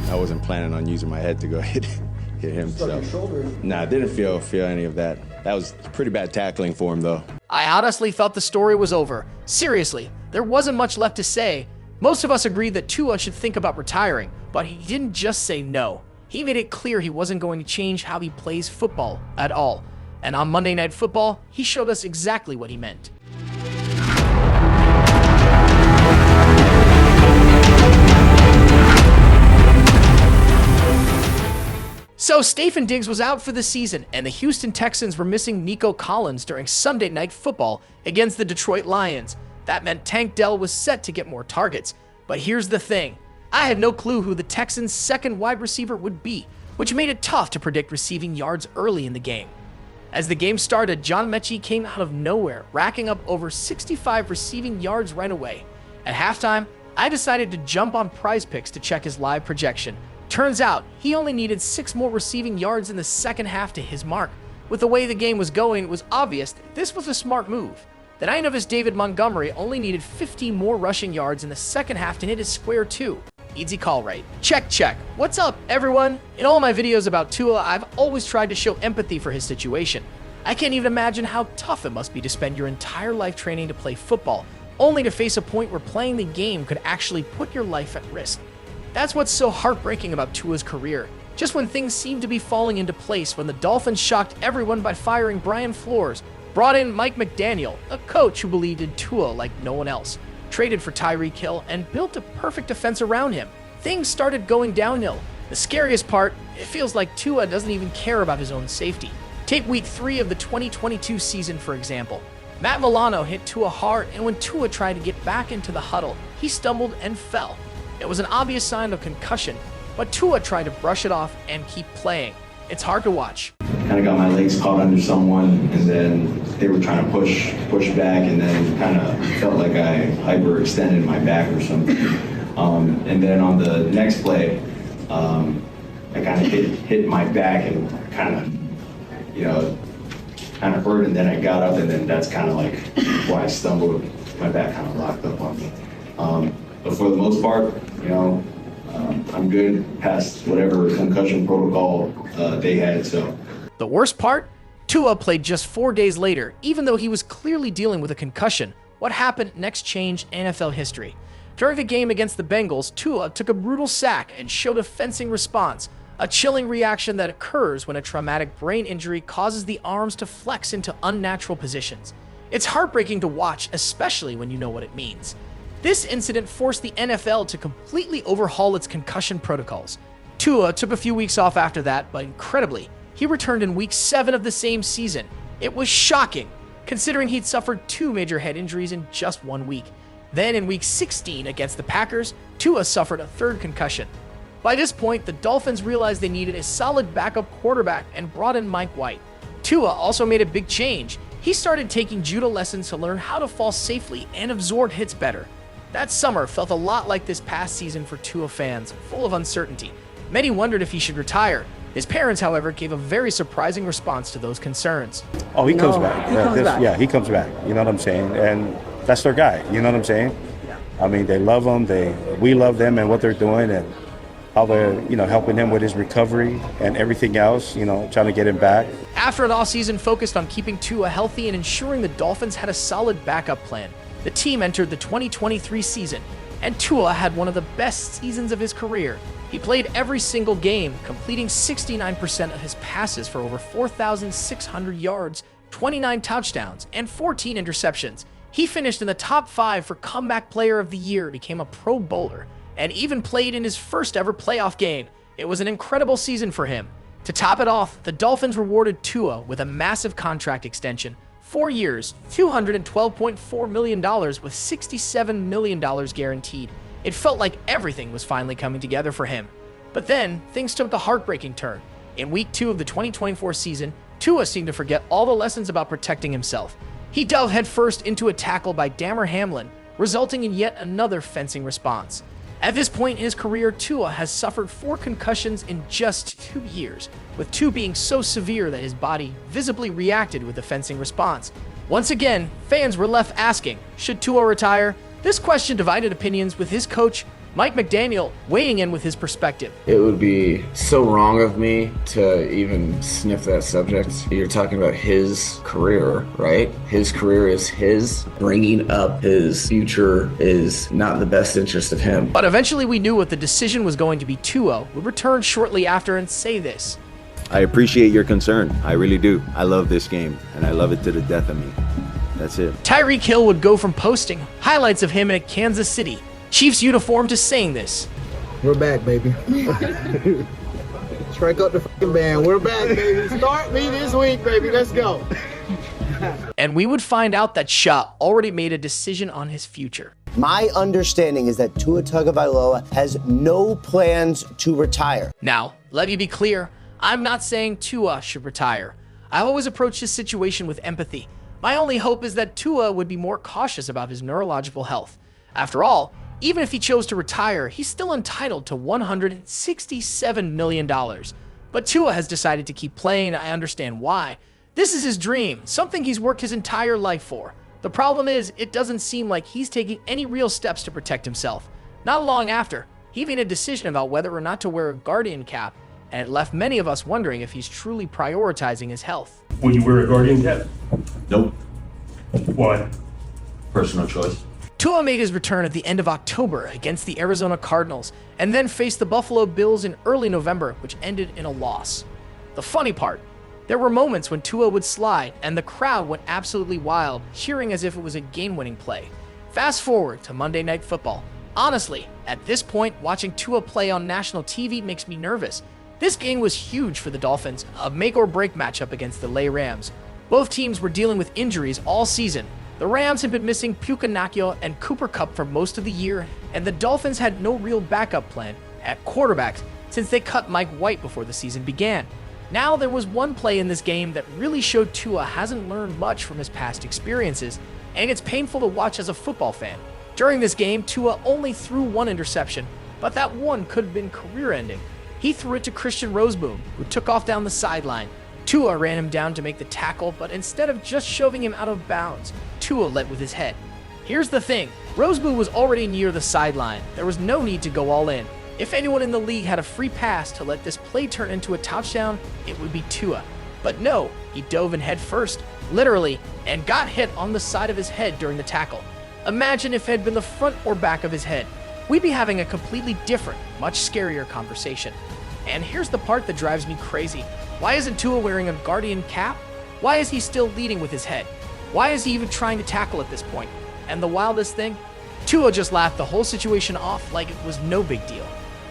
I wasn't planning on using my head to go hit him. So. Nah, I didn't feel any of that. That was pretty bad tackling for him, though. I honestly thought the story was over. Seriously, there wasn't much left to say. Most of us agreed that Tua should think about retiring, but he didn't just say no. He made it clear he wasn't going to change how he plays football at all. And on Monday Night Football, he showed us exactly what he meant. So Stefon Diggs was out for the season, and the Houston Texans were missing Nico Collins during Sunday Night Football against the Detroit Lions. That meant Tank Dell was set to get more targets. But here's the thing. I had no clue who the Texans' second wide receiver would be, which made it tough to predict receiving yards early in the game. As the game started, John Mechie came out of nowhere, racking up over 65 receiving yards right away. At halftime, I decided to jump on Prize Picks to check his live projection. Turns out, he only needed 6 more receiving yards in the second half to his mark. With the way the game was going, it was obvious that this was a smart move. The 9-of-his David Montgomery only needed 50 more rushing yards in the second half to hit his square too. Easy call, right? Check. What's up, everyone? In all my videos about Tua, I've always tried to show empathy for his situation. I can't even imagine how tough it must be to spend your entire life training to play football, only to face a point where playing the game could actually put your life at risk. That's what's so heartbreaking about Tua's career. Just when things seemed to be falling into place, when the Dolphins shocked everyone by firing Brian Flores, brought in Mike McDaniel, a coach who believed in Tua like no one else, traded for Tyreek Hill, and built a perfect defense around him, things started going downhill. The scariest part, it feels like Tua doesn't even care about his own safety. Take week 3 of the 2022 season, for example. Matt Milano hit Tua hard, and when Tua tried to get back into the huddle, he stumbled and fell. It was an obvious sign of concussion, but Tua tried to brush it off and keep playing. It's hard to watch. Kind of got my legs caught under someone, and then they were trying to push back, and then kind of felt like I hyperextended my back or something. And then on the next play, I kind of hit my back and kind of hurt, and then I got up, and then that's kind of like why I stumbled. My back kind of locked up on me. But for the most part, I'm good past whatever concussion protocol they had. So the worst part? Tua played just 4 days later, even though he was clearly dealing with a concussion. What happened next changed NFL history. During the game against the Bengals, Tua took a brutal sack and showed a fencing response, a chilling reaction that occurs when a traumatic brain injury causes the arms to flex into unnatural positions. It's heartbreaking to watch, especially when you know what it means. This incident forced the NFL to completely overhaul its concussion protocols. Tua took a few weeks off after that, but incredibly, he returned in week 7 of the same season. It was shocking, considering he'd suffered 2 major head injuries in just 1 week. Then in week 16 against the Packers, Tua suffered a 3rd concussion. By this point, the Dolphins realized they needed a solid backup quarterback and brought in Mike White. Tua also made a big change. He started taking judo lessons to learn how to fall safely and absorb hits better. That summer felt a lot like this past season for Tua fans, full of uncertainty. Many wondered if he should retire. His parents, however, gave a very surprising response to those concerns. Oh, he comes back. Yeah, he comes back. You know what I'm saying? And that's their guy. You know what I'm saying? Yeah. I mean, they love him. We love them and what they're doing and how they're, helping him with his recovery and everything else, trying to get him back. After an offseason focused on keeping Tua healthy and ensuring the Dolphins had a solid backup plan, the team entered the 2023 season, and Tua had one of the best seasons of his career. He played every single game, completing 69% of his passes for over 4,600 yards, 29 touchdowns, and 14 interceptions. He finished in the top 5 for Comeback Player of the Year, became a Pro Bowler, and even played in his first ever playoff game. It was an incredible season for him. To top it off, the Dolphins rewarded Tua with a massive contract extension. 4 years, $212.4 million with $67 million guaranteed. It felt like everything was finally coming together for him. But then, things took a heartbreaking turn. In week 2 of the 2024 season, Tua seemed to forget all the lessons about protecting himself. He dove headfirst into a tackle by Damar Hamlin, resulting in yet another fencing response. At this point in his career, Tua has suffered 4 concussions in just 2 years, with 2 being so severe that his body visibly reacted with a fencing response. Once again, fans were left asking, should Tua retire? This question divided opinions, with his coach Mike McDaniel weighing in with his perspective. It would be so wrong of me to even sniff that subject. You're talking about his career, right? His career is his. Bringing up his future is not the best interest of him. But eventually we knew what the decision was going to be. Tua would return shortly after and say this. I appreciate your concern. I really do. I love this game, and I love it to the death of me. That's it. Tyreek Hill would go from posting highlights of him in Kansas City Chiefs uniform to saying this. We're back, baby. Strike up the fucking band. We're back, baby. Start me this week, baby. Let's go. And we would find out that Shah already made a decision on his future. My understanding is that Tua Tagovailoa has no plans to retire. Now, let me be clear. I'm not saying Tua should retire. I've always approached this situation with empathy. My only hope is that Tua would be more cautious about his neurological health. After all, even if he chose to retire, he's still entitled to $167 million. But Tua has decided to keep playing, and I understand why. This is his dream, something he's worked his entire life for. The problem is, it doesn't seem like he's taking any real steps to protect himself. Not long after, he made a decision about whether or not to wear a Guardian cap, and it left many of us wondering if he's truly prioritizing his health. Will you wear a Guardian cap? Nope. Why? Personal choice. Tua made his return at the end of October against the Arizona Cardinals, and then faced the Buffalo Bills in early November, which ended in a loss. The funny part, there were moments when Tua would slide, and the crowd went absolutely wild, cheering as if it was a game-winning play. Fast forward to Monday Night Football. Honestly, at this point, watching Tua play on national TV makes me nervous. This game was huge for the Dolphins, a make-or-break matchup against the LA Rams. Both teams were dealing with injuries all season. The Rams had been missing Pucanacchio and Cooper Kupp for most of the year, and the Dolphins had no real backup plan at quarterbacks since they cut Mike White before the season began. Now there was one play in this game that really showed Tua hasn't learned much from his past experiences, and it's painful to watch as a football fan. During this game, Tua only threw one interception, but that one could have been career-ending. He threw it to Christian Rozeboom, who took off down the sideline. Tua ran him down to make the tackle, but instead of just shoving him out of bounds, Tua led with his head. Here's the thing, Rozeboom was already near the sideline. There was no need to go all in. If anyone in the league had a free pass to let this play turn into a touchdown, it would be Tua. But no, he dove in head first, literally, and got hit on the side of his head during the tackle. Imagine if it had been the front or back of his head. We'd be having a completely different, much scarier conversation. And here's the part that drives me crazy. Why isn't Tua wearing a Guardian cap? Why is he still leading with his head? Why is he even trying to tackle at this point? And the wildest thing? Tua just laughed the whole situation off like it was no big deal.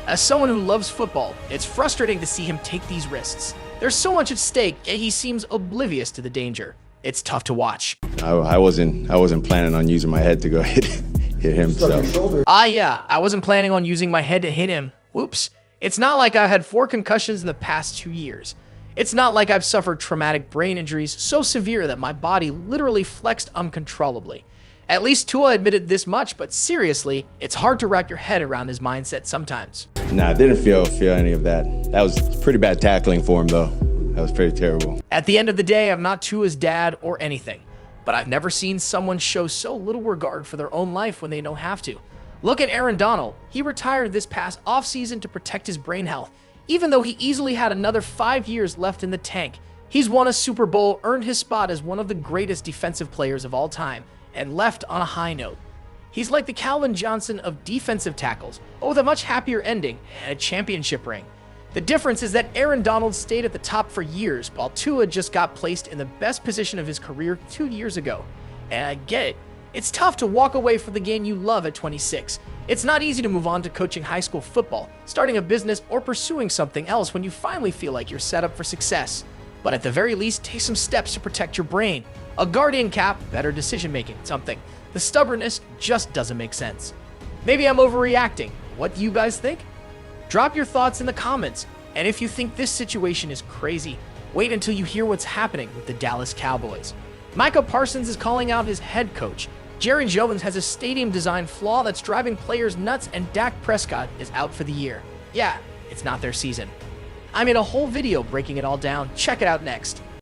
As someone who loves football, it's frustrating to see him take these risks. There's so much at stake, yet he seems oblivious to the danger. It's tough to watch. I wasn't planning on using my head to go hit him. So. Yeah, I wasn't planning on using my head to hit him. Whoops. It's not like I've had 4 concussions in the past 2 years. It's not like I've suffered traumatic brain injuries so severe that my body literally flexed uncontrollably. At least Tua admitted this much, but seriously, it's hard to wrap your head around his mindset sometimes. Nah, I didn't feel any of that. That was pretty bad tackling for him, though. That was pretty terrible. At the end of the day, I'm not Tua's dad or anything, but I've never seen someone show so little regard for their own life when they don't have to. Look at Aaron Donald. He retired this past offseason to protect his brain health, even though he easily had another 5 years left in the tank. He's won a Super Bowl, earned his spot as one of the greatest defensive players of all time, and left on a high note. He's like the Calvin Johnson of defensive tackles, but with a much happier ending and a championship ring. The difference is that Aaron Donald stayed at the top for years, while Tua just got placed in the best position of his career 2 years ago. And I get it. It's tough to walk away from the game you love at 26. It's not easy to move on to coaching high school football, starting a business, or pursuing something else when you finally feel like you're set up for success. But at the very least, take some steps to protect your brain. A Guardian cap, better decision-making, something. The stubbornness just doesn't make sense. Maybe I'm overreacting. What do you guys think? Drop your thoughts in the comments. And if you think this situation is crazy, wait until you hear what's happening with the Dallas Cowboys. Micah Parsons is calling out his head coach. Jerry Jones has a stadium design flaw that's driving players nuts, and Dak Prescott is out for the year. Yeah, it's not their season. I made a whole video breaking it all down. Check it out next.